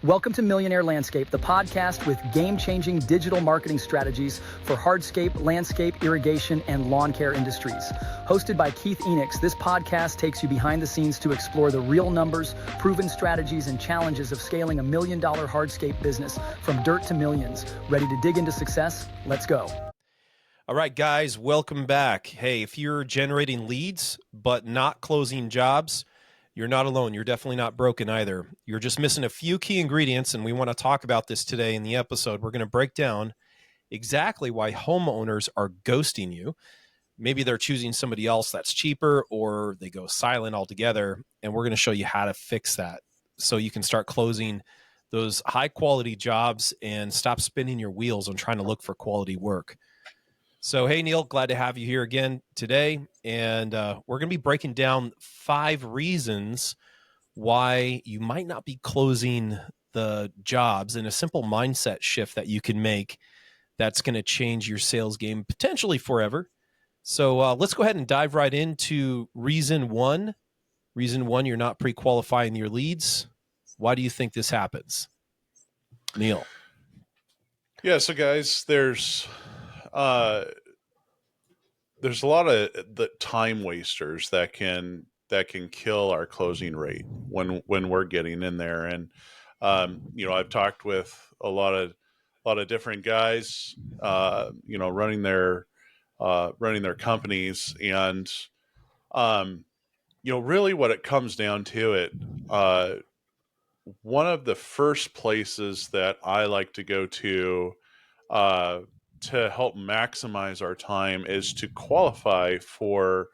Welcome to Millionaire Landscape, the podcast with game-changing digital marketing strategies for hardscape, landscape, irrigation, and lawn care industries. Hosted by Keith Eneix, this podcast takes you behind the scenes to explore the real numbers, proven strategies, and challenges of scaling $1 million hardscape business from dirt to millions. Ready to dig into success? Let's go. All right, guys, welcome back. Hey, if you're generating leads but not closing jobs, you're not alone. You're definitely not broken either. You're just missing a few key ingredients, and we want to talk about this today in the episode. We're going to break down exactly why homeowners are ghosting you. Maybe they're choosing somebody else that's cheaper, or they go silent altogether, and we're going to show you how to fix that so you can start closing those high-quality jobs and stop spinning your wheels on trying to look for quality work. So, hey, Neil, glad to have you here again today. And we're going to be breaking down 5 reasons why you might not be closing the jobs, and a simple mindset shift that you can make that's going to change your sales game potentially forever. So let's go ahead and dive right into reason 1. Reason 1, you're not pre-qualifying your leads. Why do you think this happens? Neil. Yeah, so guys, there's a lot of the time wasters that can kill our closing rate when we're getting in there. And I've talked with a lot of different guys, running their companies, and really what it comes down to, one of the first places that I like to go to help maximize our time is to qualify for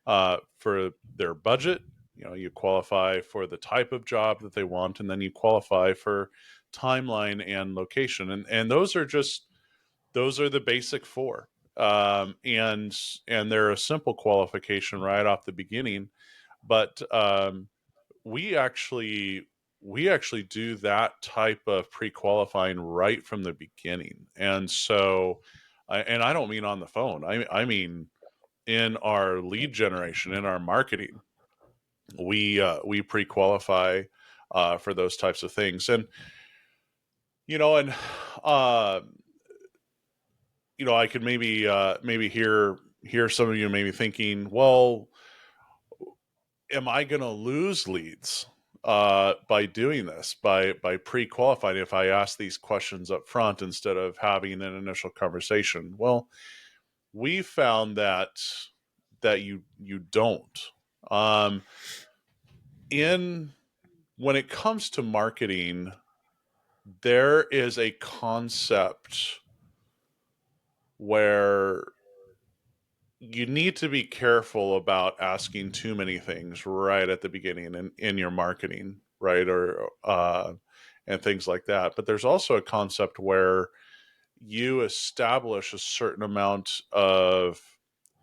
their budget. You qualify for the type of job that they want, and then you qualify for timeline and location, and those are the basic 4. And they're a simple qualification right off the beginning, but we actually do that type of pre-qualifying right from the beginning. And so, and I don't mean on the phone. I mean in our lead generation, in our marketing, we pre-qualify for those types of things. And I could maybe hear some of you maybe thinking, well, am I going to lose leads by doing this, by pre-qualifying, if I ask these questions up front instead of having an initial conversation? Well, we found that you don't. When it comes to marketing, there is a concept where you need to be careful about asking too many things right at the beginning in your marketing, right? Or and things like that. But there's also a concept where you establish a certain amount of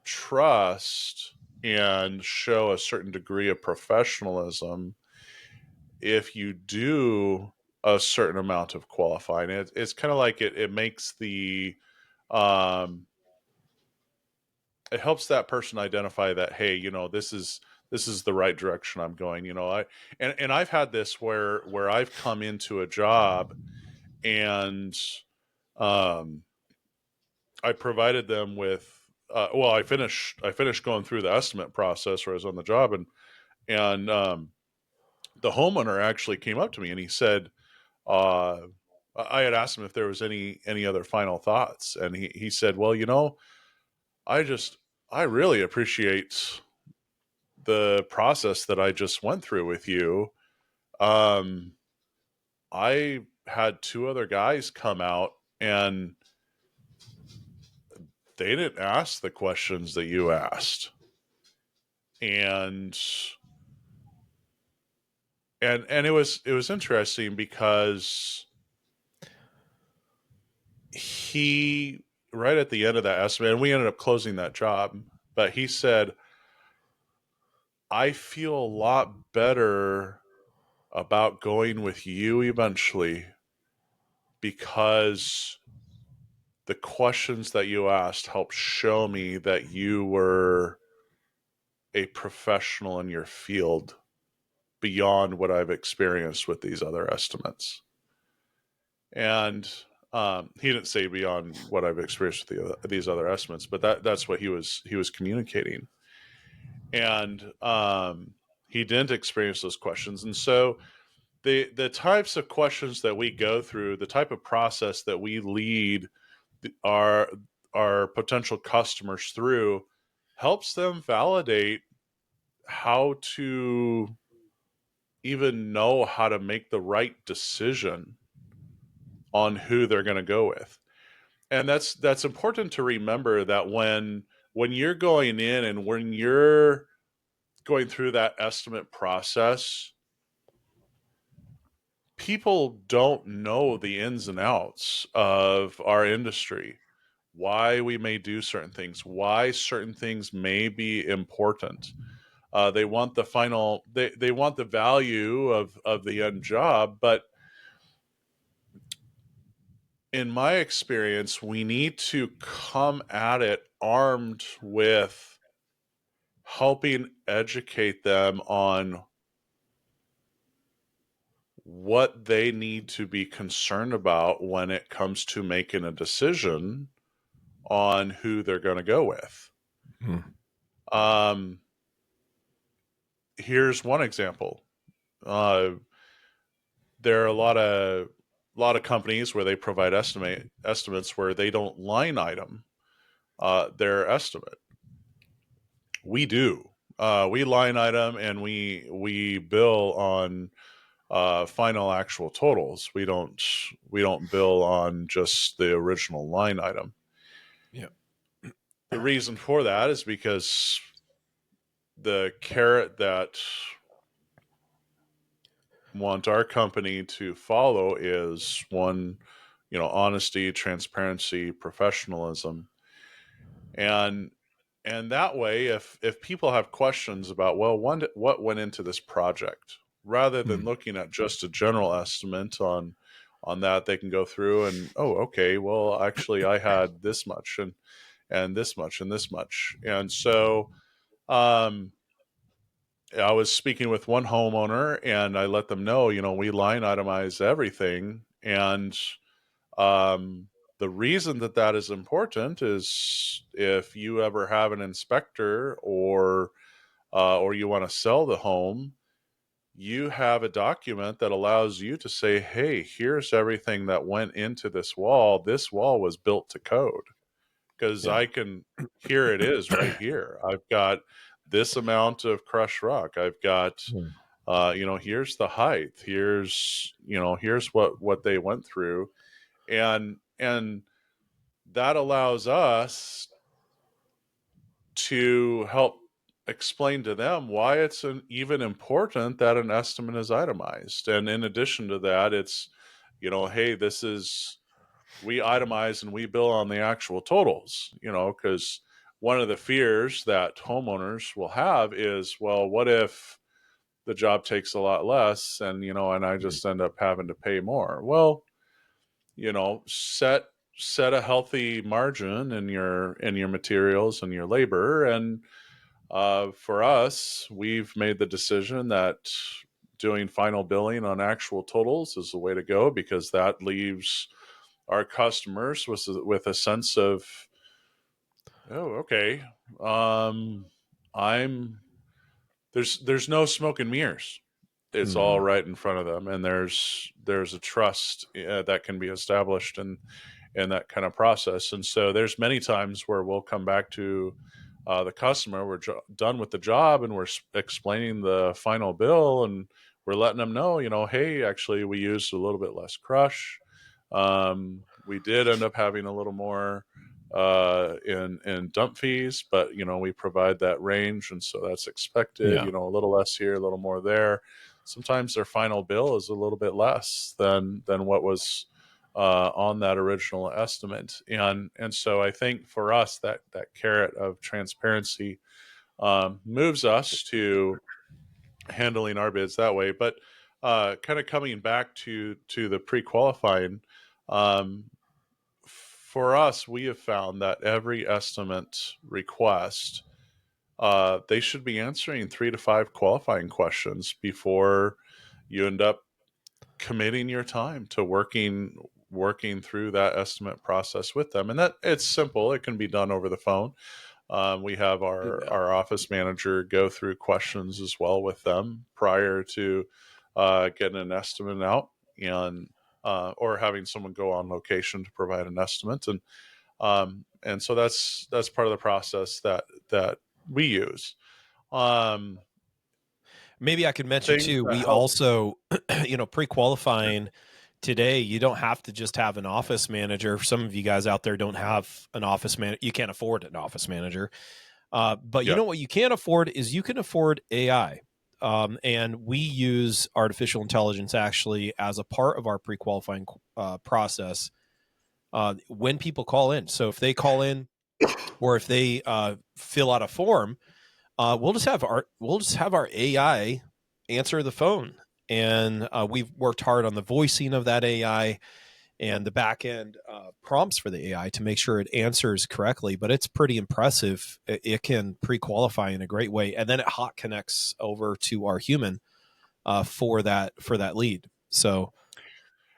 trust and show a certain degree of professionalism if you do a certain amount of qualifying. It's kind of like it makes the it helps that person identify that, hey, this is the right direction I'm going. And I've had this where I've come into a job, and I provided them with I finished going through the estimate process where I was on the job, and the homeowner actually came up to me and he said, I had asked him if there was any other final thoughts, and he said, well, I really appreciate the process that I just went through with you. I had 2 other guys come out, and they didn't ask the questions that you asked. And it was interesting because he, right at the end of that estimate, and we ended up closing that job, but he said, I feel a lot better about going with you eventually because the questions that you asked helped show me that you were a professional in your field beyond what I've experienced with these other estimates. And he didn't say beyond what I've experienced with these other estimates, but that's what he was communicating. And he didn't experience those questions. And so the types of questions that we go through, the type of process that we lead our potential customers through, helps them validate how to even know how to make the right decision on who they're going to go with. And that's important to remember, that when you're going in and when you're going through that estimate process, people don't know the ins and outs of our industry, why we may do certain things, why certain things may be important. They want the final, they want the value of the end job, but in my experience, we need to come at it armed with helping educate them on what they need to be concerned about when it comes to making a decision on who they're going to go with. Hmm. Um, Here's one example. Uh, there are a lot of companies where they provide estimates where they don't line item their estimate. We do. We line item, and we bill on final actual totals. We don't bill on just the original line item. Yeah. The reason for that is because the carrot that want our company to follow is one, honesty, transparency, professionalism. And that way, if people have questions about, well, what went into this project, rather than Hmm. looking at just a general estimate on that, they can go through and, oh, okay, well, actually I had this much and this much and this much. And so um I was speaking with one homeowner, and I let them know, we line itemize everything. And um, the reason that is important is, if you ever have an inspector, or you want to sell the home, you have a document that allows you to say, hey, here's everything that went into this wall. This wall was built to code, because Yeah. I can, here it is right here. I've got this amount of crushed rock. I've got, Hmm. here's the height. Here's what they went through. And that allows us to help explain to them why it's even important that an estimate is itemized. And in addition to that, it's, hey, we itemize and we bill on the actual totals, because one of the fears that homeowners will have is, well, what if the job takes a lot less, and I just end up having to pay more? Well, set a healthy margin in your materials and your labor. And for us, we've made the decision that doing final billing on actual totals is the way to go, because that leaves our customers with a sense of, oh, okay, I'm there's no smoke and mirrors. It's Hmm. all right in front of them, and there's a trust that can be established in that kind of process. And so there's many times where we'll come back to the customer, we're done with the job, and we're explaining the final bill, and we're letting them know, hey, actually we used a little bit less crush. We did end up having a little more in dump fees, but we provide that range, and so that's expected. Yeah. A little less here, a little more there. Sometimes their final bill is a little bit less than what was on that original estimate. And so I think for us, that carrot of transparency moves us to handling our bids that way. But kind of coming back to the pre-qualifying, um, for us, we have found that every estimate request, they should be answering 3 to 5 qualifying questions before you end up committing your time to working working through that estimate process with them. And that it's simple. It can be done over the phone. We have Yeah. our office manager go through questions as well with them prior to getting an estimate out, and or having someone go on location to provide an estimate. And so that's part of the process that we use. Um, Maybe I could mention Things too, that we help. also, pre-qualifying today, you don't have to just have an office manager. Some of you guys out there don't have an office manager. You can't afford an office manager. But you Yeah. know what you can afford is you can afford AI. And we use artificial intelligence actually as a part of our pre-qualifying process when people call in. So if they call in or if they fill out a form, we'll just have our AI answer the phone, and we've worked hard on the voicing of that AI and the back end prompts for the AI to make sure it answers correctly. But it's pretty impressive. It can pre-qualify in a great way, and then it hot connects over to our human for that lead. So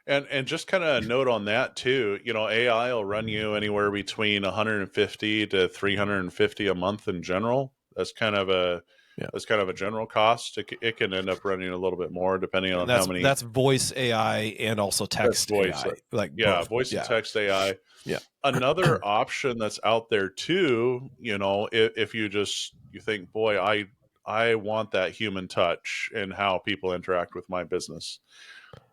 And just kind of note on that too, AI will run you anywhere between 150 to 350 a month in general. yeah, That's kind of a general cost. It can end up running a little bit more depending and on how many. that's voice AI and also That's text voice. AI, like Yeah, both. voice and Yeah, text AI. yeah, Another option that's out there too, if you think, boy, I want that human touch in how people interact with my business.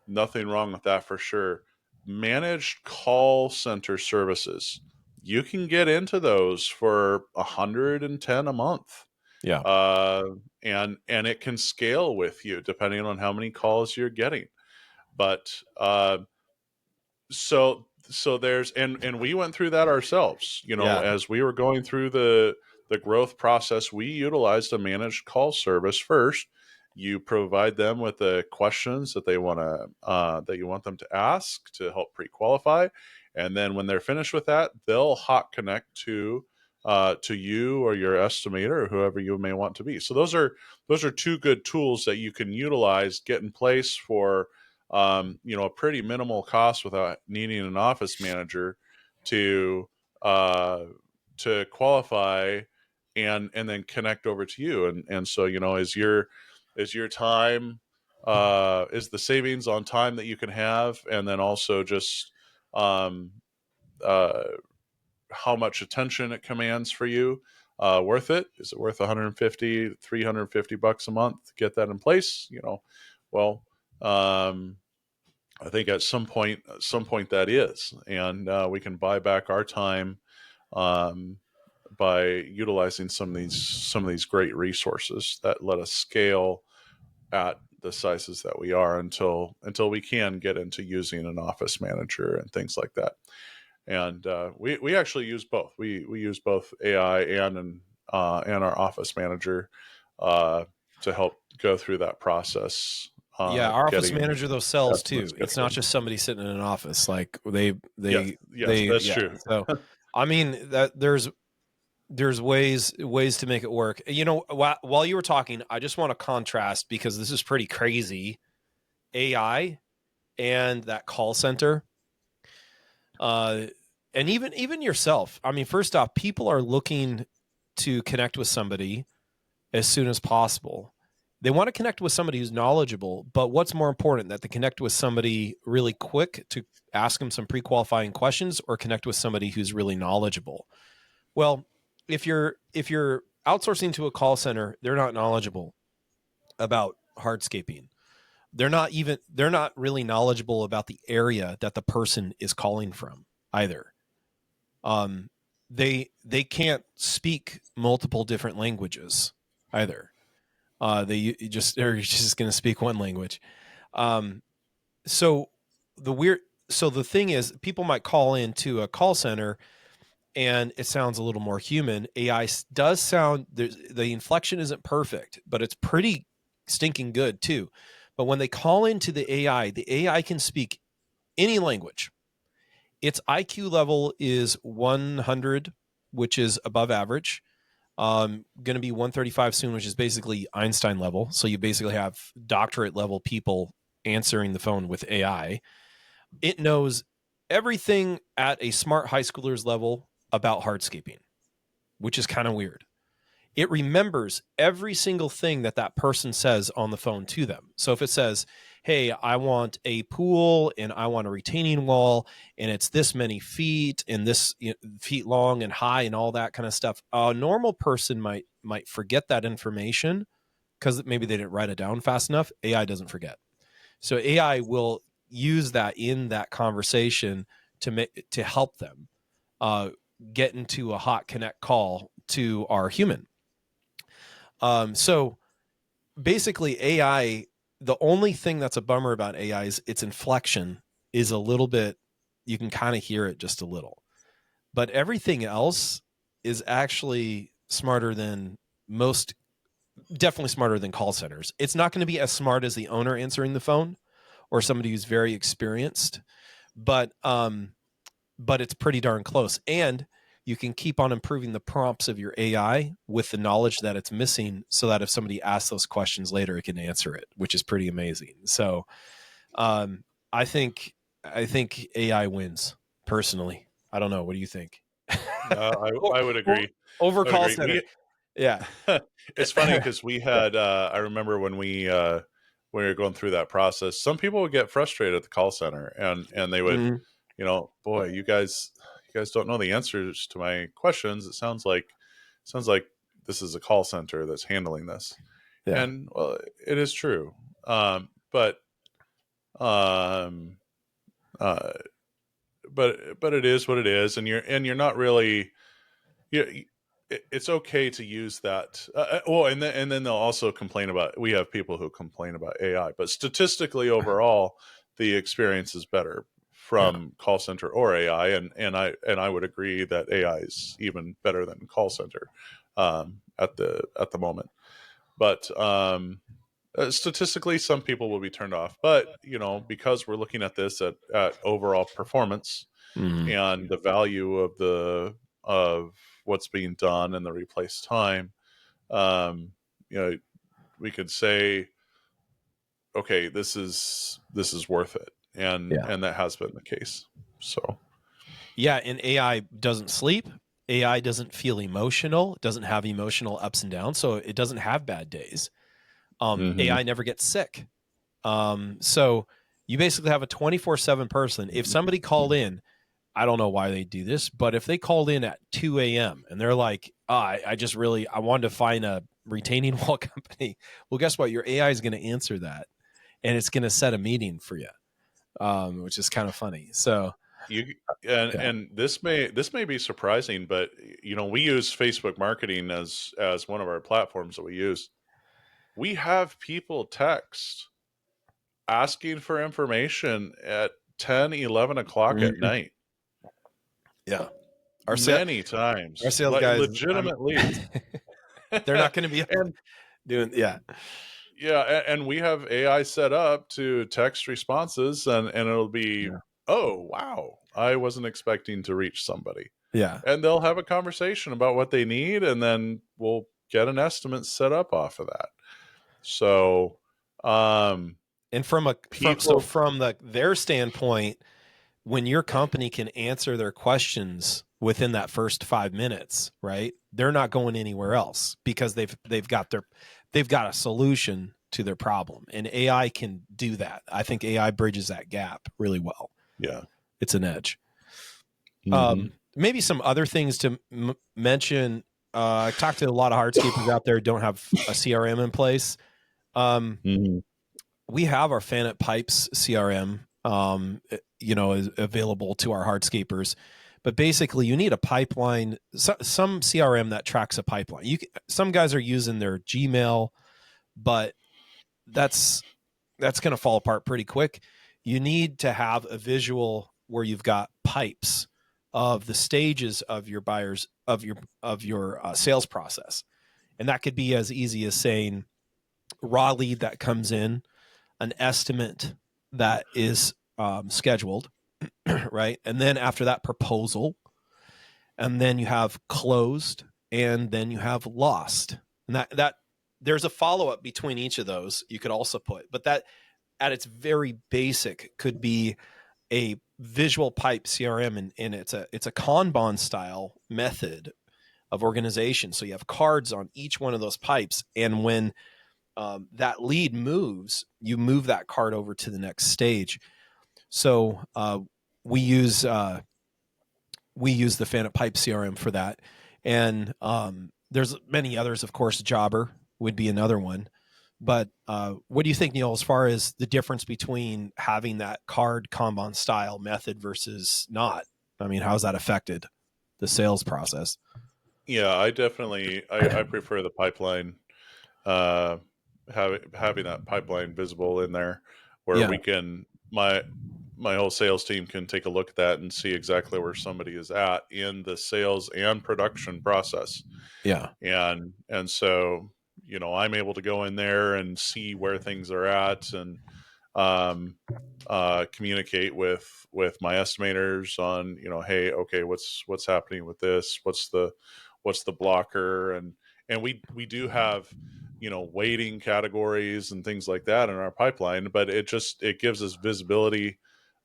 Nothing wrong with that for sure. Managed call center services. You can get into those for 110 a month. yeah. Uh, and it can scale with you depending on how many calls you're getting. But so there's and we went through that ourselves, Yeah. as we were going through the growth process. We utilized a managed call service first. You provide them with the questions that they want to that you want them to ask to help pre-qualify, and then when they're finished with that, they'll hot connect to you or your estimator or whoever you may want to be. So those are two good tools that you can utilize, get in place for a pretty minimal cost without needing an office manager to uh, to qualify, and then connect over to you. And so is your time is the savings on time that you can have, and then also just um, uh, how much attention it commands for you. Worth it? Is it worth 150, 350 bucks a month to get that in place? Well, um, I think at some point that is, and we can buy back our time um, by utilizing some of these great resources that let us scale at the sizes that we are until we can get into using an office manager and things like that. And we actually use both. We use both AI and our office manager uh, to help go through that process. Yeah, our office Getting manager themselves estimates too. It's not scheduled. just somebody sitting in an office. Like they Yes, they yes, they that's yeah. true. So I mean that there's ways to make it work. While you were talking, I just want to contrast because this is pretty crazy. AI and that call center. Uh and even yourself. I mean, first off, people are looking to connect with somebody as soon as possible. They want to connect with somebody who's knowledgeable, but what's more important, that they connect with somebody really quick to ask them some pre-qualifying questions, or connect with somebody who's really knowledgeable? Well, if you're outsourcing to a call center, they're not knowledgeable about hardscaping. They're not really knowledgeable about the area that the person is calling from either. Um, they can't speak multiple different languages either. They're just going to speak one language. Um, so the weird, so the thing is, people might call into a call center, and it sounds a little more human. AI does sound, the inflection isn't perfect, but it's pretty stinking good too. But when they call into the AI can speak any language. Its IQ level is 100, which is above average. Going to be 135 soon, which is basically Einstein level. So you basically have doctorate level people answering the phone with AI. It knows everything at a smart high schooler's level about hardscaping, which is kind of weird. It remembers every single thing that that person says on the phone to them. So if it says, hey, I want a pool and I want a retaining wall and it's this many feet and this feet long and high and all that kind of stuff, a normal person might forget that information because maybe they didn't write it down fast enough. AI doesn't forget. So AI will use that in that conversation to help them get into a hot connect call to our human. So basically AI, the only thing that's a bummer about AI is its inflection is a little bit, you can kind of hear it just a little, but everything else is actually smarter than most, definitely smarter than call centers. It's not going to be as smart as the owner answering the phone or somebody who's very experienced, but it's pretty darn close. And you can keep on improving the prompts of your AI with the knowledge that it's missing so that if somebody asks those questions later, it can answer it, which is pretty amazing. So I think AI wins personally. I don't know. What do you think? I would agree. Over I would call agree. center. Yeah. It's funny because we had, I remember when we were going through that process, some people would get frustrated at the call center and they would, Mhm. boy, you guys don't know the answers to my questions. It sounds like this is a call center that's handling this. Yeah. And well, it is true. But um, uh, but it is what it is. And you're not really, you it's okay to use that. Well, and then they'll also complain about. We have people who complain about AI, but statistically overall, the experience is better Yeah. from call center or AI, and I would agree that AI is even better than call center at the moment. But statistically, some people will be turned off. But because we're looking at this at overall performance Mhm. and the value of what's being done and the replaced time, um, we could say, okay, this is worth it, and Yeah. that has been the case. So Yeah. And AI doesn't sleep. AI doesn't feel emotional. It doesn't have emotional ups and downs. So it doesn't have bad days. hmm AI never gets sick. So you basically have a 24/7 person. If somebody called in, I don't know why they do this, but if they called in at 2 a.m. and they're like, I wanted to find a retaining wall company. Well, guess what? Your AI is going to answer that and it's going to set a meeting for you, which is kind of funny. So, you and yeah. this may be surprising, but we use Facebook marketing as one of our platforms that we use. We have people text asking for information at 10, 11 o'clock at Mhm. night. Yeah. Our, sa- Many our times, sales like guys, legitimately. they're not going to be And doing, yeah. yeah, and we have AI set up to text responses, and it'll be, Yeah. oh wow, I wasn't expecting to reach somebody, Yeah. and they'll have a conversation about what they need, and then we'll get an estimate set up off of that. So, And people, from their standpoint, when your company can answer their questions within that first 5 minutes, right? They're not going anywhere else because they've got a solution to their problem, and AI can do that. I think AI bridges that gap really well. yeah, It's an edge. hmm Maybe some other things to mention. I talked to a lot of hardscapers out there who don't have a CRM in place. Um, hmm we have our Fanet Pipes CRM, is available to our hardscapers. But basically, you need a pipeline, some CRM that tracks a pipeline. Some guys are using their Gmail, but that's going to fall apart pretty quick. You need to have a visual where you've got pipes of the stages of your buyers of your sales process, and that could be as easy as saying raw lead that comes in, an estimate that is scheduled, right? And then after that, proposal, and then you have closed, and then you have lost. And that there's a follow up between each of those. You could also put, but that at its very basic could be a visual pipe CRM, and it's a Kanban style method of organization. So you have cards on each one of those pipes, and when that lead moves, you move that card over to the next stage. So we use the Fanuc Pipe CRM for that, and there's many others. Of course, Jobber would be another one. But what do you think, Neil, as far as the difference between having that card Kanban style method versus not? I mean, how's that affected the sales process? Yeah, I prefer the pipeline, uh, having that pipeline visible in there, where Yeah, we can my whole sales team can take a look at that and see exactly where somebody is at in the sales and production process. yeah, And so, I'm able to go in there and see where things are at, and um, communicate with my estimators on, hey, okay, what's happening with this, what's the blocker, and we do have, weighting categories and things like that in our pipeline, but it gives us visibility,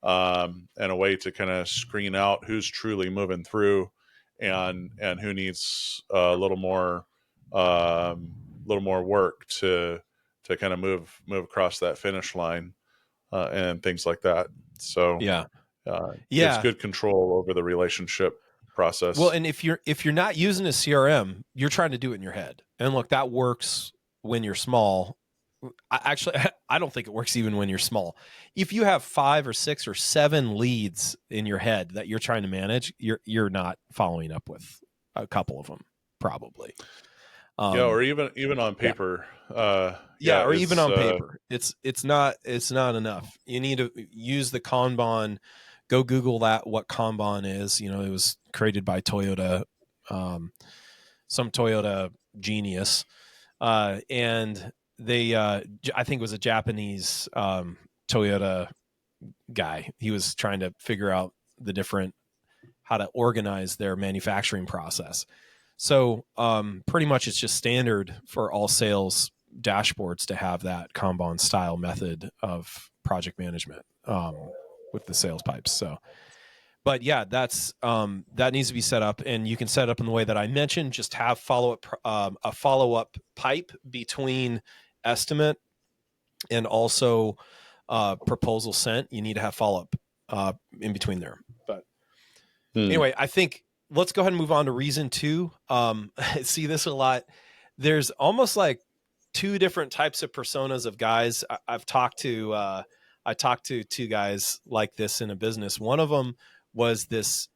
and a way to kind of screen out who's truly moving through, and who needs a little more work to kind of move across that finish line, and things like that. So yeah, it's yeah. good control over the relationship Well, process. and if you're not using a CRM, you're trying to do it in your head. And look, that works when you're small. Actually, I don't think it works even when you're small. If you have 5 or 6 or 7 leads in your head that you're trying to manage, you're not following up with a couple of them, probably. Yeah, or Um, even on yeah, paper. yeah, Yeah, or even it's on paper, it's not enough. You need to use the Kanban. Go Google that, what Kanban is. It was created by Toyota, some Toyota genius, and they I think it was a Japanese Toyota guy. He was trying to figure out the different how to organize their manufacturing process. So pretty much it's just standard for all sales dashboards to have that Kanban style method of project management with the sales pipes. So, but yeah, that needs to be set up, and you can set it up in the way that I mentioned. Just have a follow up pipe between estimate and also proposal sent. You need to have follow up in between there. But hmm. anyway, I think let's go ahead and move on to reason 2. I see this a lot. There's almost like 2 different types of personas of guys. I've talked to I talked to 2 guys like this in a business. One of them was this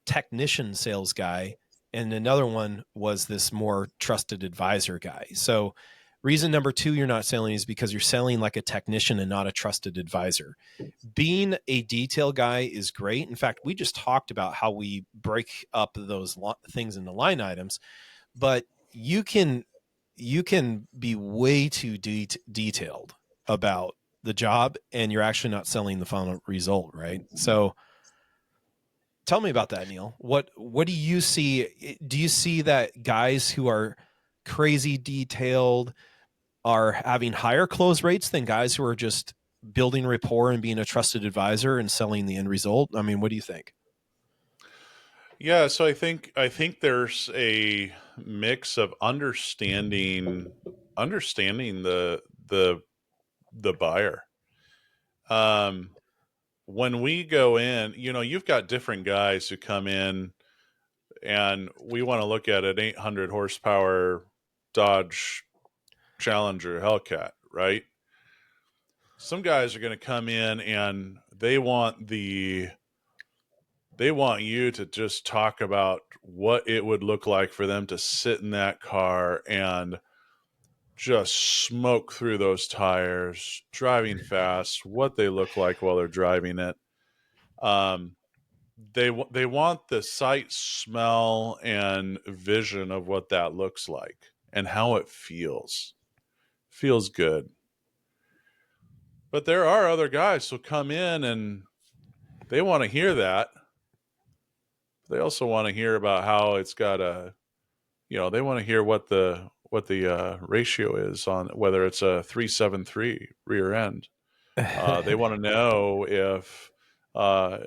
technician sales guy, and another one was this more trusted advisor guy. So reason number 2 you're not selling is because you're selling like a technician and not a trusted advisor. Being a detail guy is great. In fact, we just talked about how we break up those things into line items, but you can be way too detailed about the job, and you're actually not selling the final result, right? So tell me about that, Neil. What do you see? Do you see that guys who are crazy detailed are having higher close rates than guys who are just building rapport and being a trusted advisor and selling the end result? I mean, what do you think? Yeah, so I think there's a mix of understanding the buyer. Um, when we go in, you've got different guys who come in, and we want to look at an 800 horsepower Dodge Challenger Hellcat, right? Some guys are going to come in and they want you to just talk about what it would look like for them to sit in that car and just smoke through those tires, driving fast, what they look like while they're driving it. Um, they want the sight, smell, and vision of what that looks like and how it feels. Feels good. But there are other guys who come in and they want to hear that. They also want to hear about how it's got they want to hear what the ratio is on whether it's a 373 rear end. They want to know if uh,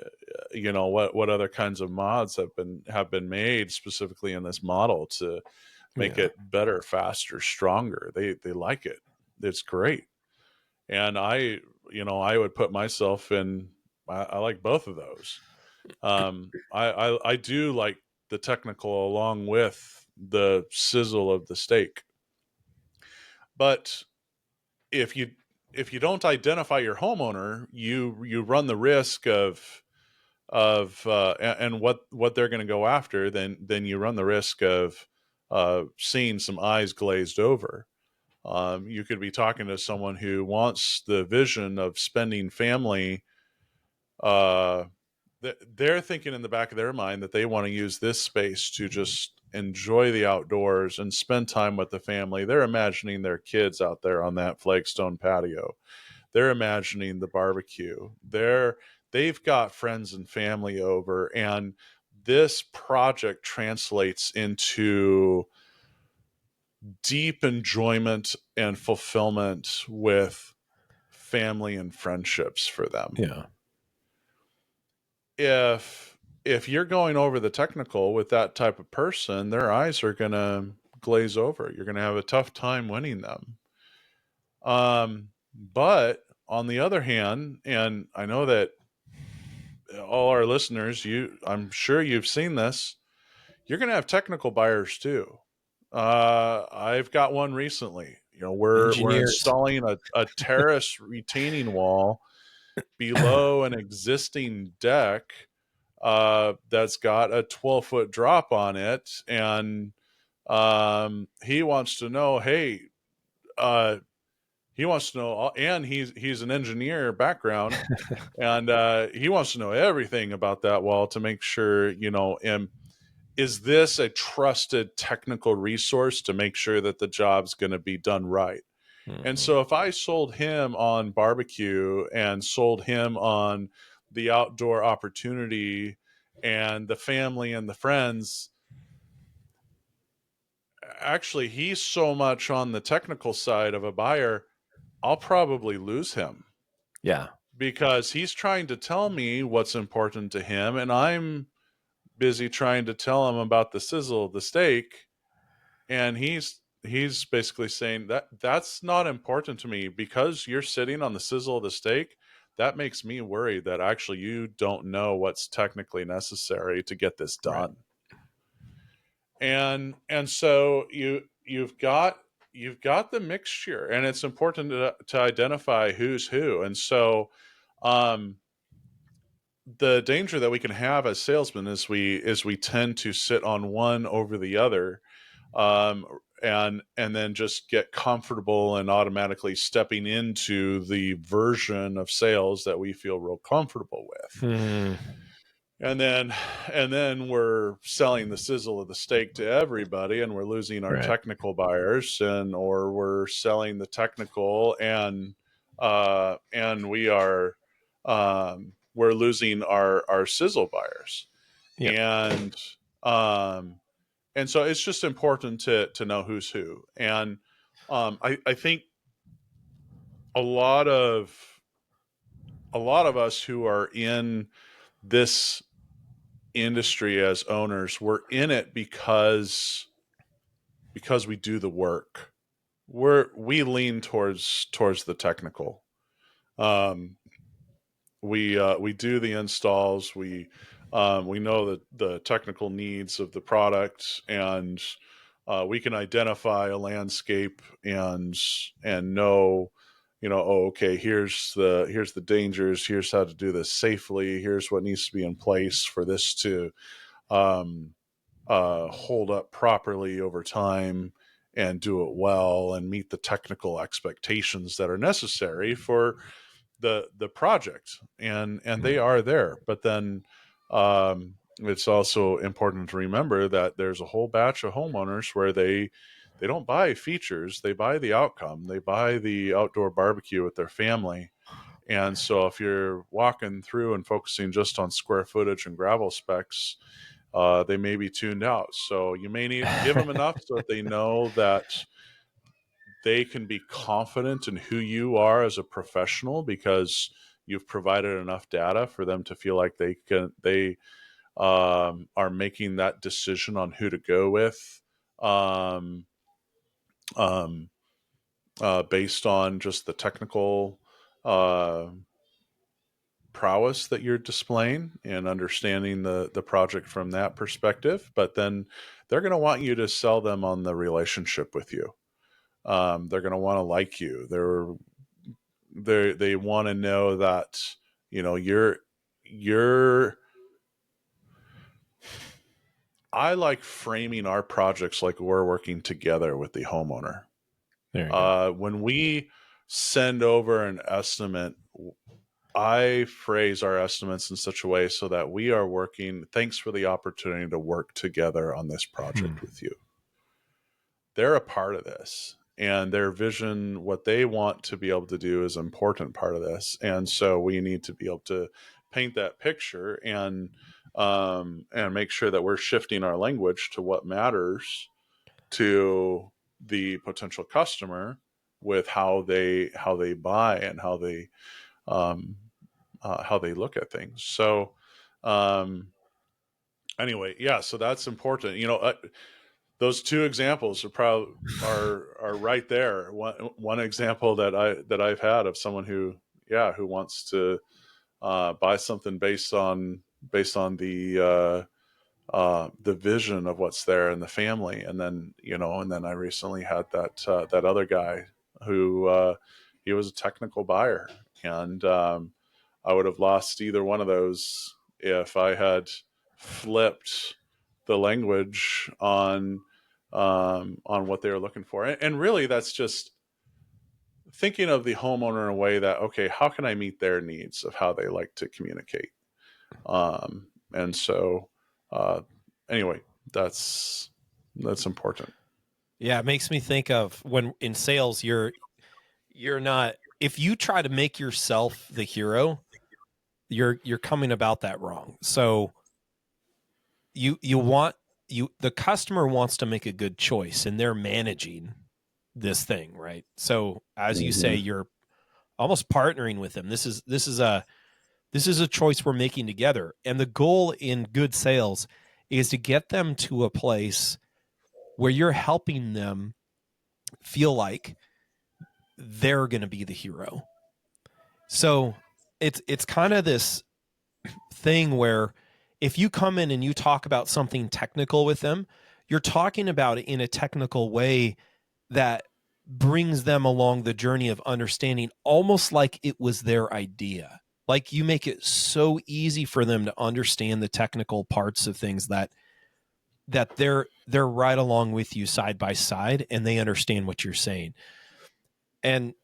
what other kinds of mods have been made specifically in this model to make Yeah. it better, faster, stronger. They like it. It's great. And I would put myself in. I like both of those. I do like the technical along with the sizzle of the steak. But if you if you don't identify your homeowner, you run the risk of and what they're going to go after. Then you run the risk of seeing some eyes glazed over. You could be talking to someone who wants the vision of spending family. Uh, they're thinking in the back of their mind that they want to use this space to just enjoy the outdoors and spend time with the family. They're imagining their kids out there on that flagstone patio. They're imagining the barbecue. They've got friends and family over, and this project translates into deep enjoyment and fulfillment with family and friendships for them. Yeah. If you're going over the technical with that type of person, their eyes are going to glaze over. You're going to have a tough time winning them. But on the other hand, and I know that all our listeners, I'm sure you've seen this, you're going to have technical buyers too. I've got one recently. We're Engineers. installing a terrace retaining wall below an existing deck that's got a 12-foot drop on it, and he wants to know, hey, he wants to know, and he's an engineer background, and he wants to know everything about that wall to make sure, and is this a trusted technical resource to make sure that the job's going to be done right? And Mhm. so if I sold him on barbecue and sold him on the outdoor opportunity and the family and the friends, actually, he's so much on the technical side of a buyer, I'll probably lose him Yeah. because he's trying to tell me what's important to him, and I'm busy trying to tell him about the sizzle of the steak, and he's basically saying that's not important to me because you're sitting on the sizzle of the steak. That makes me worried that actually you don't know what's technically necessary to get this Right. done. And so you've got the mixture, and it's important to identify who's who. And so um the danger that we can have as salesmen is we tend to sit on one over the other, um, and then just get comfortable and automatically stepping into the version of sales that we feel real comfortable with. Hmm. And then we're selling the sizzle of the steak to everybody, and we're losing our Right. technical buyers, or we're selling the technical, and we're losing our sizzle buyers. Yeah. And um and so it's just important to know who's who. And I think a lot of us who are in this industry as owners, we're in it because we do the work. We lean towards the technical. Um, we do the installs. We know the technical needs of the product, and we can identify a landscape and know, oh, okay, here's the dangers. Here's how to do this safely. Here's what needs to be in place for this to um, hold up properly over time and do it well and meet the technical expectations that are necessary for the project, and they are there. But then it's also important to remember that there's a whole batch of homeowners where they don't buy features, they buy the outcome, they buy the outdoor barbecue with their family. And so if you're walking through and focusing just on square footage and gravel specs, they may be tuned out. So you may need to give them enough so that they know that they can be confident in who you are as a professional, because you've provided enough data for them to feel like they are making that decision on who to go with, um, um, based on just the technical uh, prowess that you're displaying and understanding the project from that perspective. But then they're going to want you to sell them on the relationship with you. They're going to want to like you. They want to know that, you know, you're I like framing our projects like we're working together with the homeowner. There you go. When we send over an estimate, I phrase our estimates in such a way so that we are working. Thanks for the opportunity to work together on this project with you. They're a part of this, and their vision, what they want to be able to do, is an important part of this. And so we need to be able to paint that picture and make sure that we're shifting our language to what matters to the potential customer with how they buy and um, how they look at things. So anyway, yeah, so that's important. You know, those two examples are right there. One example that I've had of someone who wants to buy something based on the vision of what's there in the family, and then I recently had that other guy who he was a technical buyer, and I would have lost either one of those if I had flipped the language on what they were looking for. And really, that's just thinking of the homeowner in a way that, okay, how can I meet their needs of how they like to communicate? And so, anyway, that's important. Yeah, it makes me think of when in sales, you're not, if you try to make yourself the hero, you're coming about that wrong. So the customer wants to make a good choice, and they're managing this thing, right? So as you say, you're almost partnering with them. This is a choice we're making together. And the goal in good sales is to get them to a place where you're helping them feel like they're going to be the hero. So it's kind of this thing where if you come in and you talk about something technical with them, you're talking about it in a technical way that brings them along the journey of understanding, almost like it was their idea. Like you make it so easy for them to understand the technical parts of things that they're right along with you side by side, and they understand what you're saying. And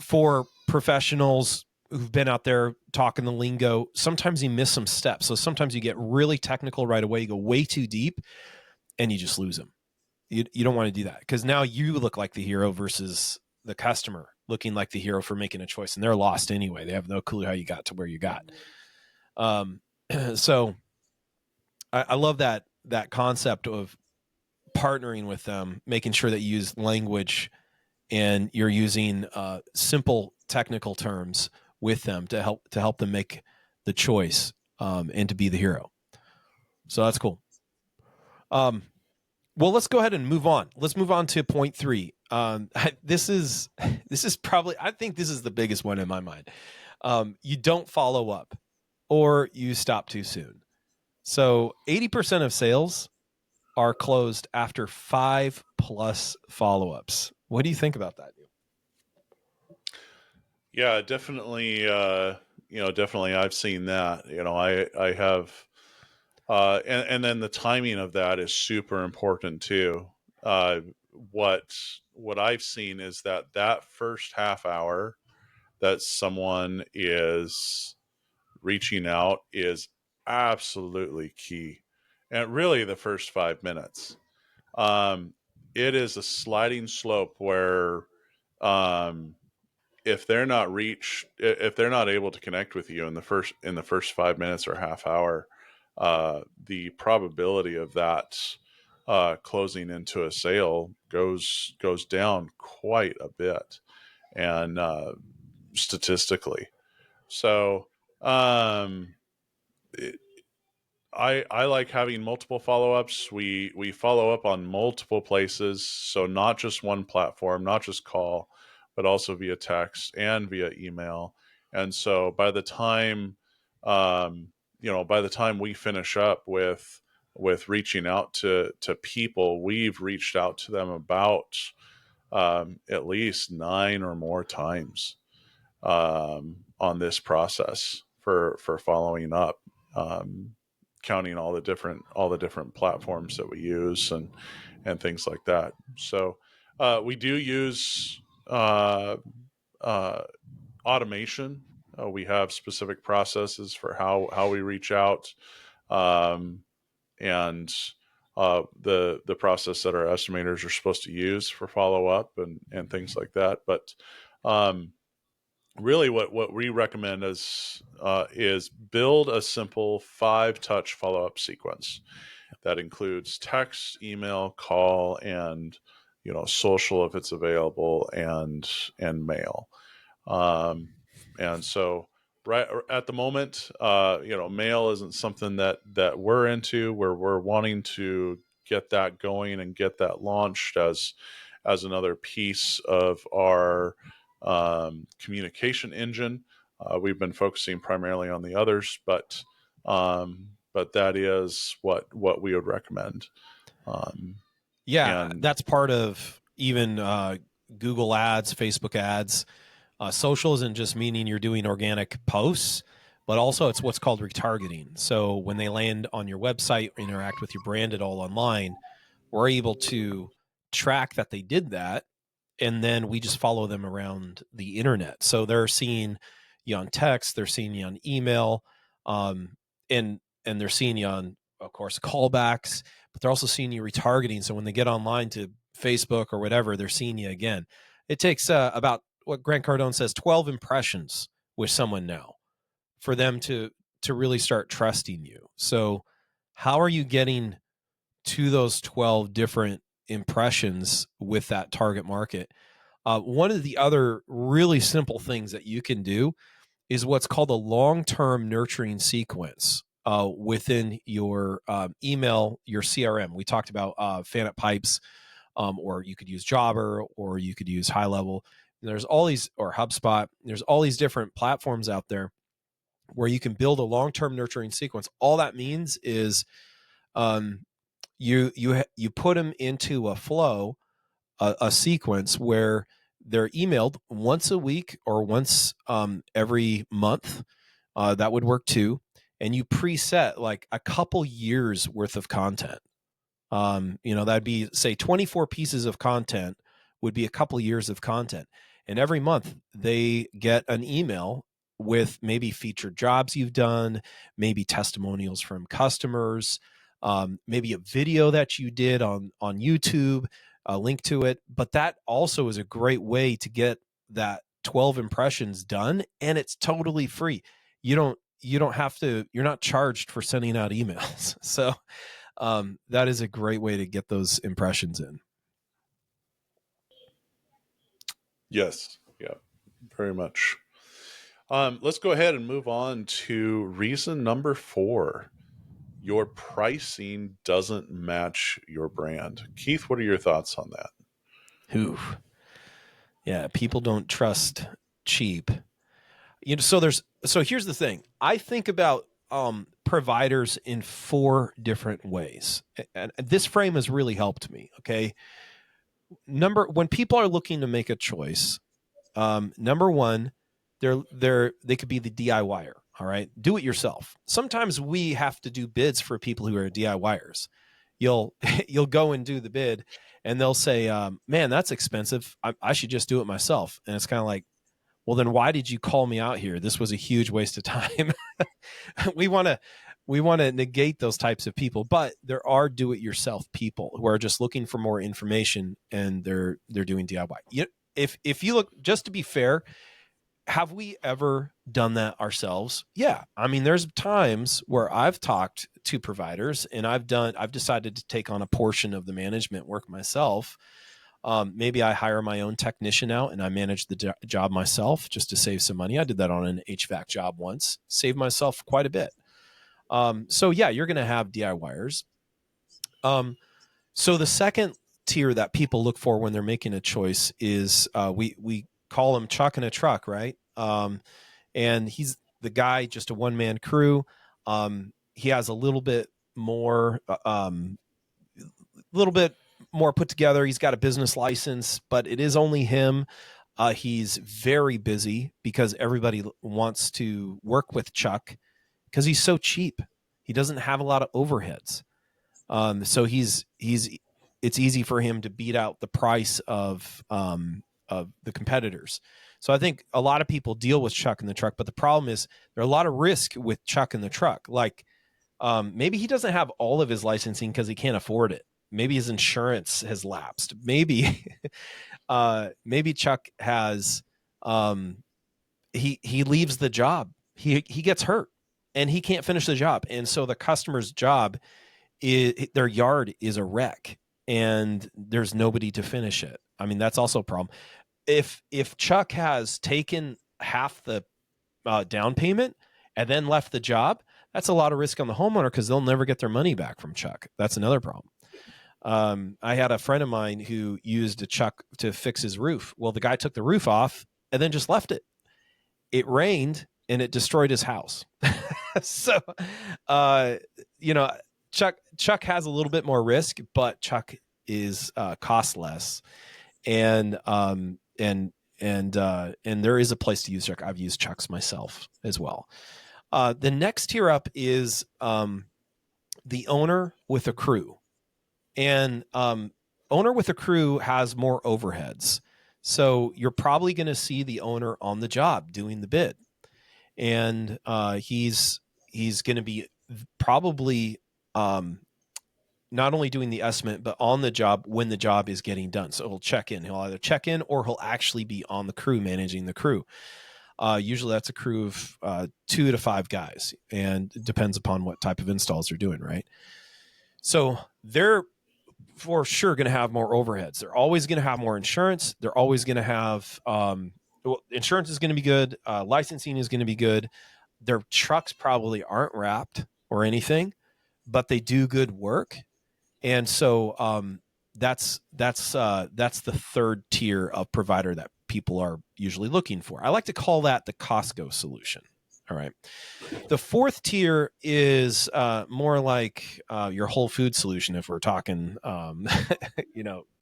for professionals who've been out there talking the lingo, sometimes you miss some steps. So sometimes you get really technical right away, you go way too deep, and you just lose them. You don't want to do that, because now you look like the hero versus the customer looking like the hero for making a choice, and they're lost anyway. They have no clue how you got to where you got. So I love that concept of partnering with them, making sure that you use language and you're using simple technical terms with them to help them make the choice and to be the hero. So that's cool. Well, let's go ahead and move on. Let's move on to point 3. This is probably, I think this is the biggest one in my mind. You don't follow up, or you stop too soon. So 80% of sales are closed after 5+ follow-ups. What do you think about that? Yeah, definitely. Definitely, I've seen that. I have, and then the timing of that is super important too. Uh, what I've seen is that first half hour that someone is reaching out is absolutely key, and really the first 5 minutes. Um, it is a sliding slope where, um, if they're not able to connect with you in the first 5 minutes or half hour, the probability of that closing into a sale goes down quite a bit, and statistically. So it, I like having multiple follow-ups. We follow up on multiple places, so not just one platform, not just call, but also via text and via email. And so um, by the time we finish up with reaching out to people, we've reached out to them about at least 9 or more times on this process for following up, counting all the different platforms that we use and things like that. So we do use automation. We have specific processes for how we reach out, um, and the process that our estimators are supposed to use for follow up and things like that. But really what we recommend is build a simple 5-touch follow-up sequence that includes text, email, call, and social if it's available, and mail. And so right at the moment, mail isn't something that we're into, where we're wanting to get that going and get that launched as another piece of our communication engine. We've been focusing primarily on the others, but that is what we would recommend. Yeah, And that's part of even Google ads, Facebook ads. Social isn't just meaning you're doing organic posts, but also it's what's called retargeting. So when they land on your website or interact with your brand at all online, we're able to track that they did that, and then we just follow them around the internet. So they're seeing you on text, they're seeing you on email, and they're seeing you on, of course, callbacks, but they're also seeing you retargeting. So when they get online to Facebook or whatever, they're seeing you again. It takes about, what Grant Cardone says, 12 impressions with someone now for them to really start trusting you. So how are you getting to those 12 different impressions with that target market? One of the other really simple things that you can do is what's called a long-term nurturing sequence within your email, your CRM. We talked about Fanup Pipes, or you could use Jobber, or you could use High Level. And there's all these, or HubSpot. There's all these different platforms out there where you can build a long-term nurturing sequence. All that means is you put them into a flow, a sequence where they're emailed once a week or once every month. That would work too. And you preset like a couple years worth of content. That'd be, say, 24 pieces of content would be a couple years of content. And every month they get an email with maybe featured jobs you've done, maybe testimonials from customers, maybe a video that you did on YouTube, a link to it. But that also is a great way to get that 12 impressions done, and it's totally free. You don't have to, you're not charged for sending out emails. So that is a great way to get those impressions in. yes, yeah, very much. Let's go ahead and move on to reason number 4. Your pricing doesn't match your brand. Keith, what are your thoughts on that? Whew. Yeah, people don't trust cheap. So here's the thing. I think about providers in 4 different ways. And this frame has really helped me. Okay. When people are looking to make a choice, number one, they could be the DIYer. All right. Do it yourself. Sometimes we have to do bids for people who are DIYers. You'll go and do the bid and they'll say, man, that's expensive. I should just do it myself. And it's kind of like, well, then why did you call me out here? This was a huge waste of time. we want to negate those types of people, but there are do-it-yourself people who are just looking for more information and they're doing DIY. If you look, just to be fair, have we ever done that ourselves? Yeah. I mean, there's times where I've talked to providers and I've decided to take on a portion of the management work myself. Maybe I hire my own technician out and I manage the job myself just to save some money. I did that on an HVAC job once, saved myself quite a bit. So yeah, you're going to have DIYers. So the second tier that people look for when they're making a choice is we call him Chuck in a truck, right? And he's the guy, just a one-man crew. He has a little bit more put together. He's got a business license, but it is only him. He's very busy because everybody wants to work with Chuck because he's so cheap. He doesn't have a lot of overheads. So it's easy for him to beat out the price of the competitors. So I think a lot of people deal with Chuck in the truck, but the problem is there are a lot of risk with Chuck in the truck. Like maybe he doesn't have all of his licensing because he can't afford it. Maybe his insurance has lapsed. Maybe maybe Chuck has he leaves the job. He gets hurt and he can't finish the job, and so the customer's job their yard is a wreck and there's nobody to finish it. I mean, that's also a problem. If Chuck has taken half the down payment and then left the job, that's a lot of risk on the homeowner because they'll never get their money back from Chuck. That's another problem. I had a friend of mine who used a Chuck to fix his roof. Well, the guy took the roof off and then just left it. It rained and it destroyed his house. So, Chuck has a little bit more risk, but Chuck is cost less, and there is a place to use Chuck. I've used Chucks myself as well. The next tier up is the owner with a crew, and owner with a crew has more overheads. So you're probably going to see the owner on the job doing the bid, and he's going to be probably not only doing the estimate, but on the job when the job is getting done. So he'll check in. He'll either check in or he'll actually be on the crew, managing the crew. Usually that's a crew of 2 to 5 guys, and it depends upon what type of installs they're doing, right? So they're for sure going to have more overheads. They're always going to have more insurance. They're always going to have insurance is going to be good. Licensing is going to be good. Their trucks probably aren't wrapped or anything, but they do good work. And so that's the third tier of provider that people are usually looking for. I like to call that the Costco solution. All right. The fourth tier is more like your Whole Food solution. If we're talking,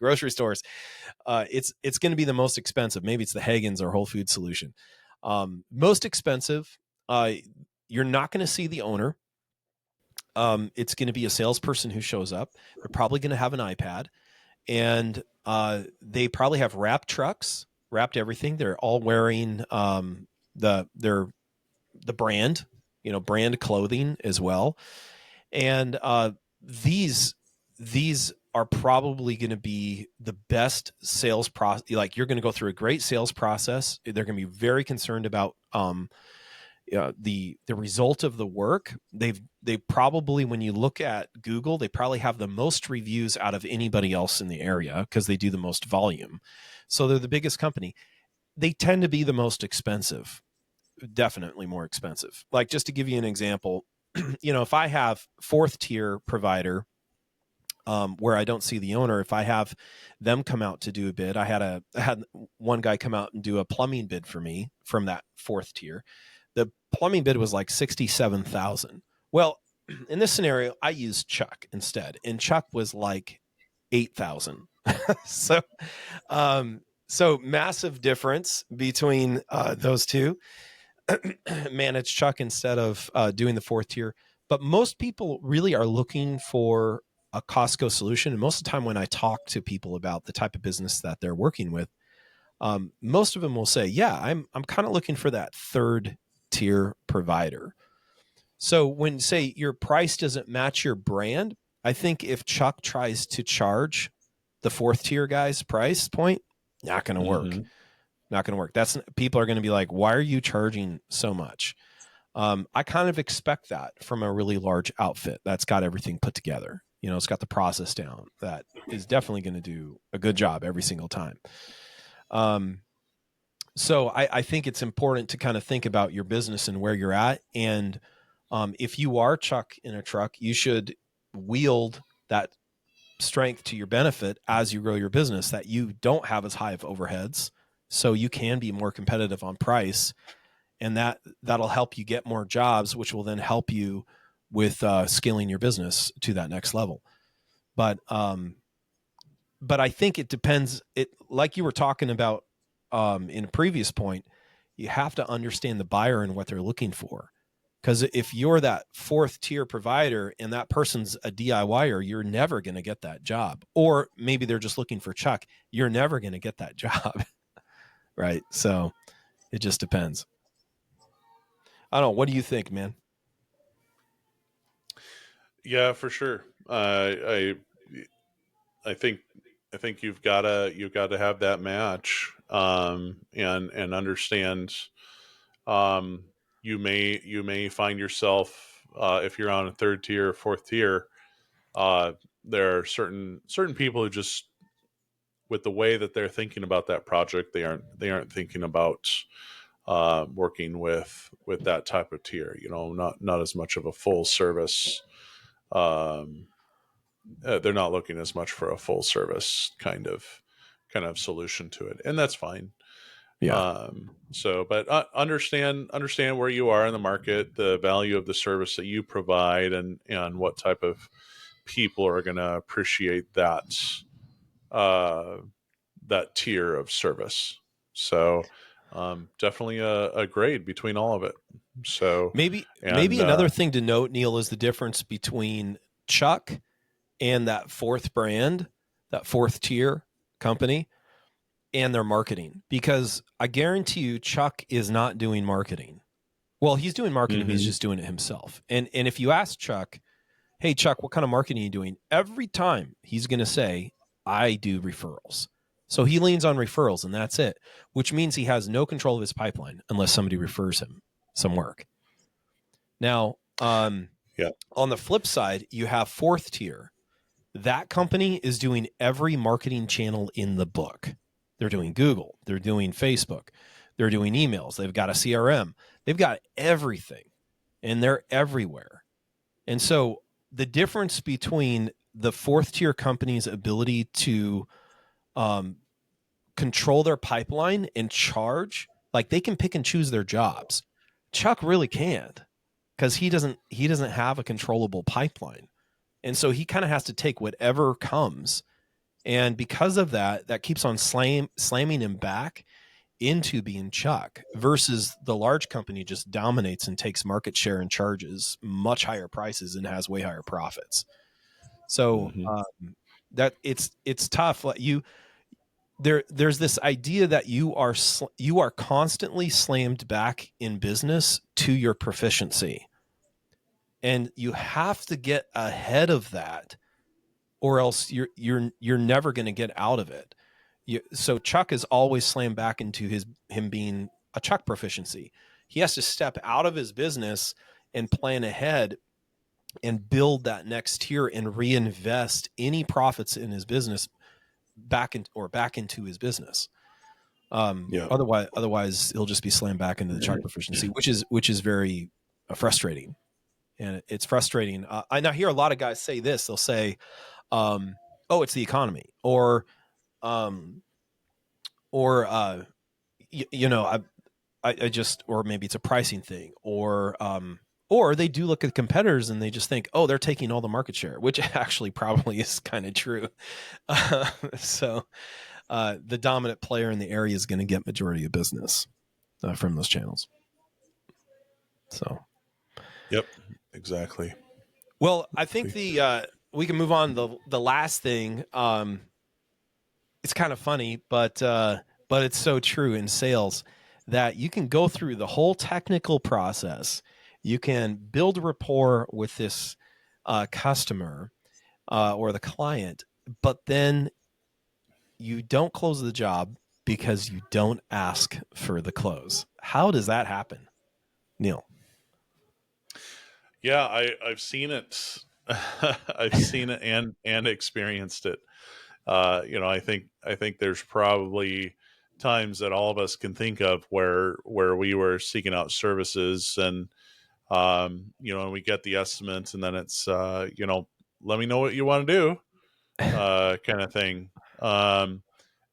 grocery stores, it's going to be the most expensive. Maybe it's the Hagen's or Whole Food solution. Most expensive. You're not going to see the owner. It's going to be a salesperson who shows up. They're probably going to have an iPad, and they probably have wrapped trucks, wrapped everything. They're all wearing the brand, brand clothing as well. And these are probably going to be the best sales process. Like, you're going to go through a great sales process. They're going to be very concerned about the result of the work. They probably, when you look at Google, they probably have the most reviews out of anybody else in the area because they do the most volume. So they're the biggest company. They tend to be the most expensive, definitely more expensive. Like, just to give you an example, if I have fourth tier provider where I don't see the owner, if I have them come out to do a bid, I had one guy come out and do a plumbing bid for me from that fourth tier. The plumbing bid was like $67,000. Well, in this scenario, I used Chuck instead, and Chuck was like $8,000. So massive difference between those two. Manage Chuck instead of doing the fourth tier. But most people really are looking for a Costco solution. And most of the time when I talk to people about the type of business that they're working with, most of them will say, yeah, I'm kind of looking for that third tier provider. So when, say, your price doesn't match your brand, I think if Chuck tries to charge the fourth tier guy's price point, not going to work. Not going to work. People are going to be like, why are you charging so much? I kind of expect that from a really large outfit that's got everything put together. It's got the process down, that is definitely going to do a good job every single time. So I think it's important to kind of think about your business and where you're at. And if you are Chuck in a truck, you should wield that strength to your benefit as you grow your business, that you don't have as high of overheads, so you can be more competitive on price, and that'll help you get more jobs, which will then help you with scaling your business to that next level. But I think it depends. Like you were talking about in a previous point, you have to understand the buyer and what they're looking for. Because if you're that fourth tier provider and that person's a DIYer, you're never going to get that job. Or maybe they're just looking for Chuck. You're never going to get that job. Right? So it just depends. I don't know. What do you think, man? Yeah, for sure. I think you've gotta have that match, and understand. You may find yourself, if you're on a third tier or fourth tier, there are certain people who just, with the way that they're thinking about that project, they aren't thinking about working with that type of tier. Not as much of a full service. They're not looking as much for a full service kind of solution to it, and that's fine. Yeah. But understand where you are in the market, the value of the service that you provide, and what type of people are going to appreciate that tier of service. So definitely a grade between all of it. So Maybe another thing to note, Neil, is the difference between Chuck and that fourth brand, that fourth tier company, and their marketing. Because I guarantee you, Chuck is not doing marketing. Well, he's doing marketing, but he's just doing it himself. And if you ask Chuck, hey, Chuck, what kind of marketing are you doing? Every time he's going to say, I do referrals. So he leans on referrals, and that's it, which means he has no control of his pipeline unless somebody refers him some work. Now, on the flip side, you have fourth tier. That company is doing every marketing channel in the book. They're doing Google. They're doing Facebook. They're doing emails. They've got a CRM. They've got everything, and they're everywhere. And so the difference between the fourth tier company's ability to control their pipeline and charge, like they can pick and choose their jobs. Chuck really can't, because he doesn't have a controllable pipeline. And so he kind of has to take whatever comes. And because of that, that keeps on slamming him back into being Chuck, versus the large company just dominates and takes market share and charges much higher prices and has way higher profits. So that it's tough. There's this idea that you are constantly slammed back in business to your proficiency, and you have to get ahead of that, or else you're never going to get out of it. So Chuck is always slammed back into him being a Chuck proficiency. He has to step out of his business and plan ahead and build that next tier and reinvest any profits in his business back into his business. Otherwise he'll just be slammed back into the Chuck proficiency, which is very frustrating. And it's frustrating. I now hear a lot of guys say this. They'll say, oh, it's the economy, or I just, or maybe it's a pricing thing, or they do look at competitors and they just think, oh, they're taking all the market share, which actually probably is kind of true. So the dominant player in the area is going to get majority of business from those channels. So. Yep, exactly. Well, I think we can move on. The last thing, it's kind of funny, but it's so true in sales, that you can go through the whole technical process. You can build rapport with this customer or the client, but then you don't close the job because you don't ask for the close. How does that happen, Neil? Yeah, I've seen it I've seen it and experienced it. I think there's probably times that all of us can think of where we were seeking out services, and and we get the estimates, and then it's let me know what you want to do, kind of thing. um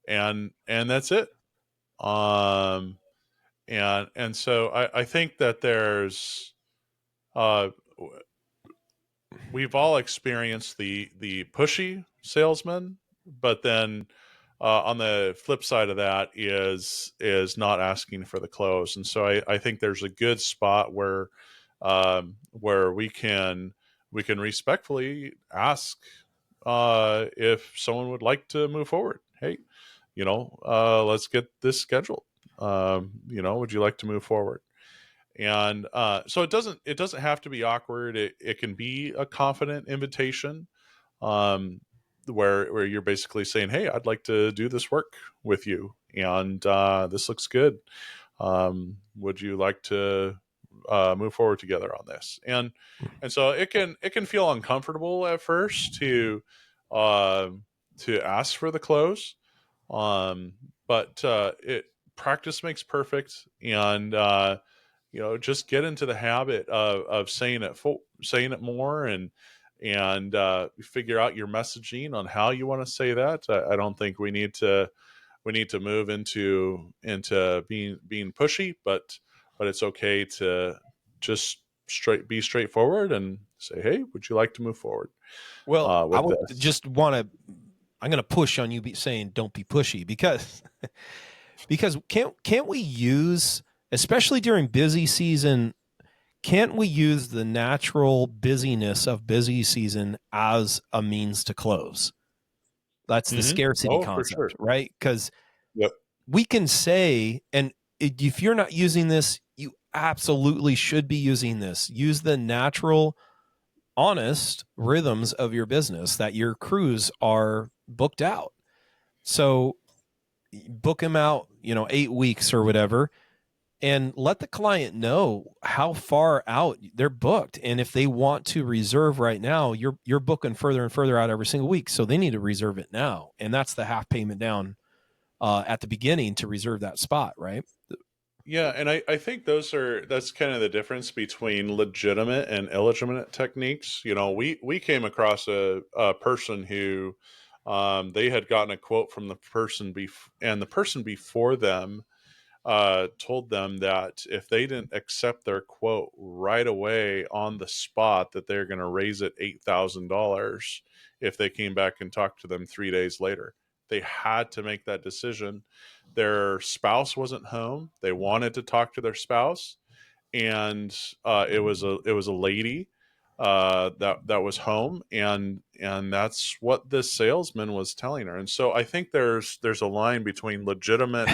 and that's it. um and so I think that there's uh we've all experienced the pushy salesman, but then on the flip side of that is not asking for the close. And so I think there's a good spot where we can respectfully ask if someone would like to move forward. Hey, let's get this scheduled. Would you like to move forward? And so it doesn't have to be awkward. It can be a confident invitation, um, where you're basically saying, "Hey, I'd like to do this work with you, and this looks good. Would you like to move forward together on this?" And so it can feel uncomfortable at first uh, to ask for the close, um, but it practice makes perfect. And just get into the habit of saying it more, and figure out your messaging on how you want to say that. I don't think we need to move into being pushy, but it's okay to just be straightforward and say, "Hey, would you like to move forward Well, I with would this?" just want to. I'm going to push on you saying don't be pushy because can't we use, especially during busy season, can't we use the natural busyness of busy season as a means to close? That's the scarcity Oh, for concept, sure. right? Because Yep. we can say, and if you're not using this, you absolutely should be using this. Use the natural, honest rhythms of your business that your crews are booked out. So book them out, 8 weeks or whatever, and let the client know how far out they're booked. And if they want to reserve right now, you're booking further and further out every single week. So they need to reserve it now. And that's the half payment down at the beginning to reserve that spot, right? Yeah, and I think that's kind of the difference between legitimate and illegitimate techniques. We came across a person who, they had gotten a quote from the person and the person before them told them that if they didn't accept their quote right away on the spot, that they're going to raise it $8,000 if they came back and talked to them 3 days later. They had to make that decision. Their spouse wasn't home. They wanted to talk to their spouse, and it was a lady that was home, and that's what this salesman was telling her. And so I think there's a line between legitimate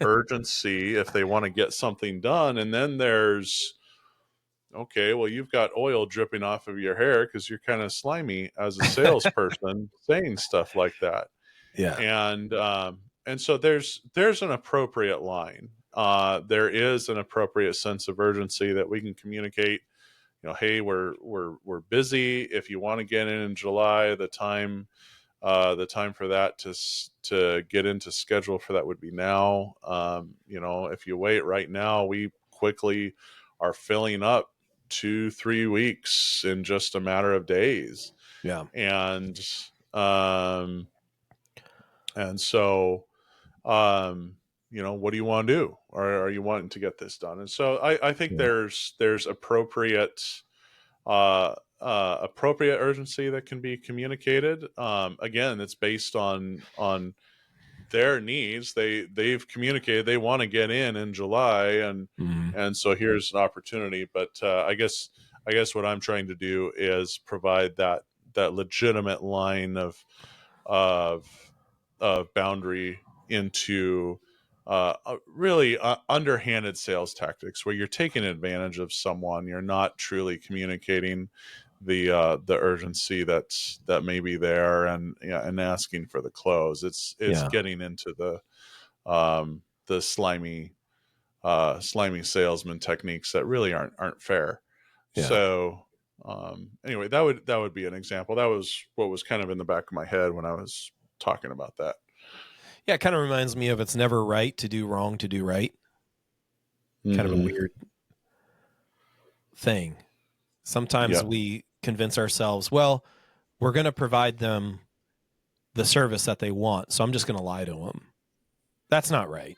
urgency if they want to get something done, and then there's, okay, well, you've got oil dripping off of your hair because you're kind of slimy as a salesperson saying stuff like that. Yeah. And so there's an appropriate line. There is an appropriate sense of urgency that we can communicate. Hey, we're busy. If you want to get in July, the time for that to get into schedule for that would be now. If you wait right now, we quickly are filling up 2-3 weeks in just a matter of days. Yeah. And um and so what do you want to do? Or are you wanting to get this done? And so I think Yeah. there's appropriate urgency that can be communicated. Again, it's based on their needs. They've communicated they want to get in July, and Mhm. and so here's an opportunity. But I guess what I'm trying to do is provide that legitimate line of of boundary into really underhanded sales tactics where you're taking advantage of someone. You're not truly communicating the urgency that may be there, and yeah, and asking for the close. It's Yeah. getting into the slimy salesman techniques that really aren't fair. Yeah. So Anyway, that would be an example. That was what was kind of in the back of my head when I was talking about that. Yeah, it kind of reminds me of it's never right to do wrong to do right. Kind of a weird thing. Sometimes we convince ourselves, well, we're going to provide them the service that they want, so I'm just going to lie to them. That's not right.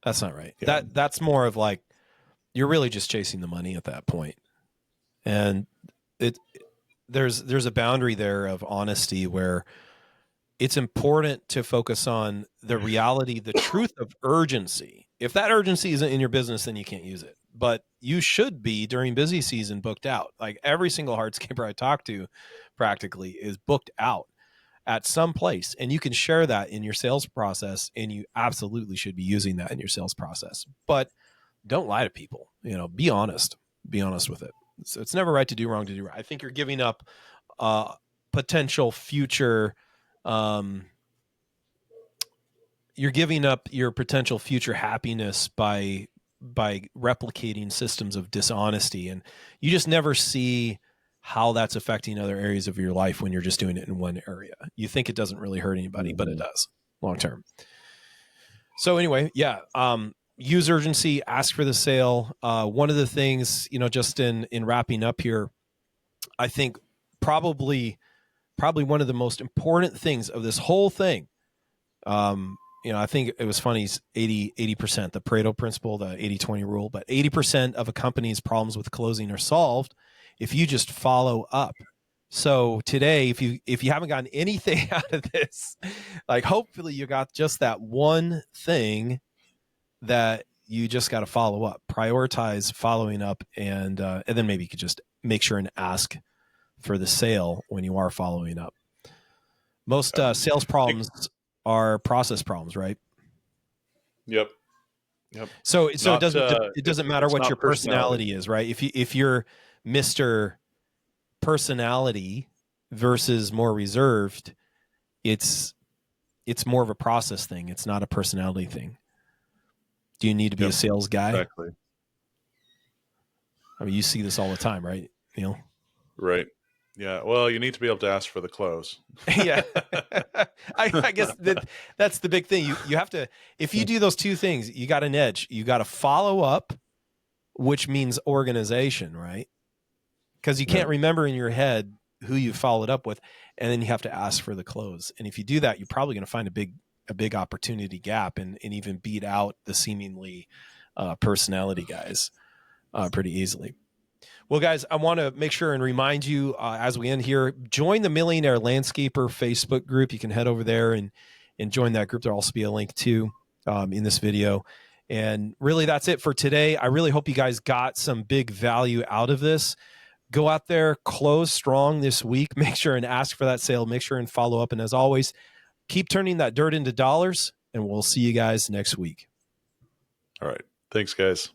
That's not right. Yeah. That's more of like, you're really just chasing the money at that point. And there's a boundary there of honesty where it's important to focus on the reality, the truth of urgency. If that urgency isn't in your business, then you can't use it. But you should be, during busy season, booked out. Like every single hardscaper I talk to practically is booked out at some place. And you can share that in your sales process, and you absolutely should be using that in your sales process. But don't lie to people. Be honest. Be honest with it. So it's never right to do wrong to do right. I think you're giving up potential future you're giving up your potential future happiness by replicating systems of dishonesty, and you just never see how that's affecting other areas of your life when you're just doing it in one area. You think it doesn't really hurt anybody, but it does long term. So anyway, yeah, use urgency, ask for the sale. One of the things, just in wrapping up here, I think probably one of the most important things of this whole thing, I think it was funny, 80%, the Pareto principle, the 80-20 rule, but 80% of a company's problems with closing are solved if you just follow up. So today, if you haven't gotten anything out of this, like hopefully you got just that one thing that you just got to follow up, prioritize following up, and then maybe you could just make sure and ask for the sale when you are following up. Most sales problems are process problems, right? Yep. So it doesn't matter what your personality is, right? If you're Mr. Personality versus more reserved, it's more of a process thing. It's not a personality thing. Do you need to be a sales guy? Exactly. I mean, you see this all the time, right, Neil? Right. Yeah. Well, you need to be able to ask for the close. Yeah. I guess that's the big thing. You have to, if you do those two things, you got an edge. You got to follow up, which means organization, right? Because you can't remember in your head who you followed up with, and then you have to ask for the close. And if you do that, you're probably going to find a big opportunity gap and even beat out the seemingly personality guys pretty easily. Well, guys, I want to make sure and remind you as we end here, join the Millionaire Landscaper Facebook group. You can head over there and join that group. There'll also be a link too in this video. And really, that's it for today. I really hope you guys got some big value out of this. Go out there, close strong this week. Make sure and ask for that sale. Make sure and follow up. And as always, keep turning that dirt into dollars, and we'll see you guys next week. All right. Thanks, guys.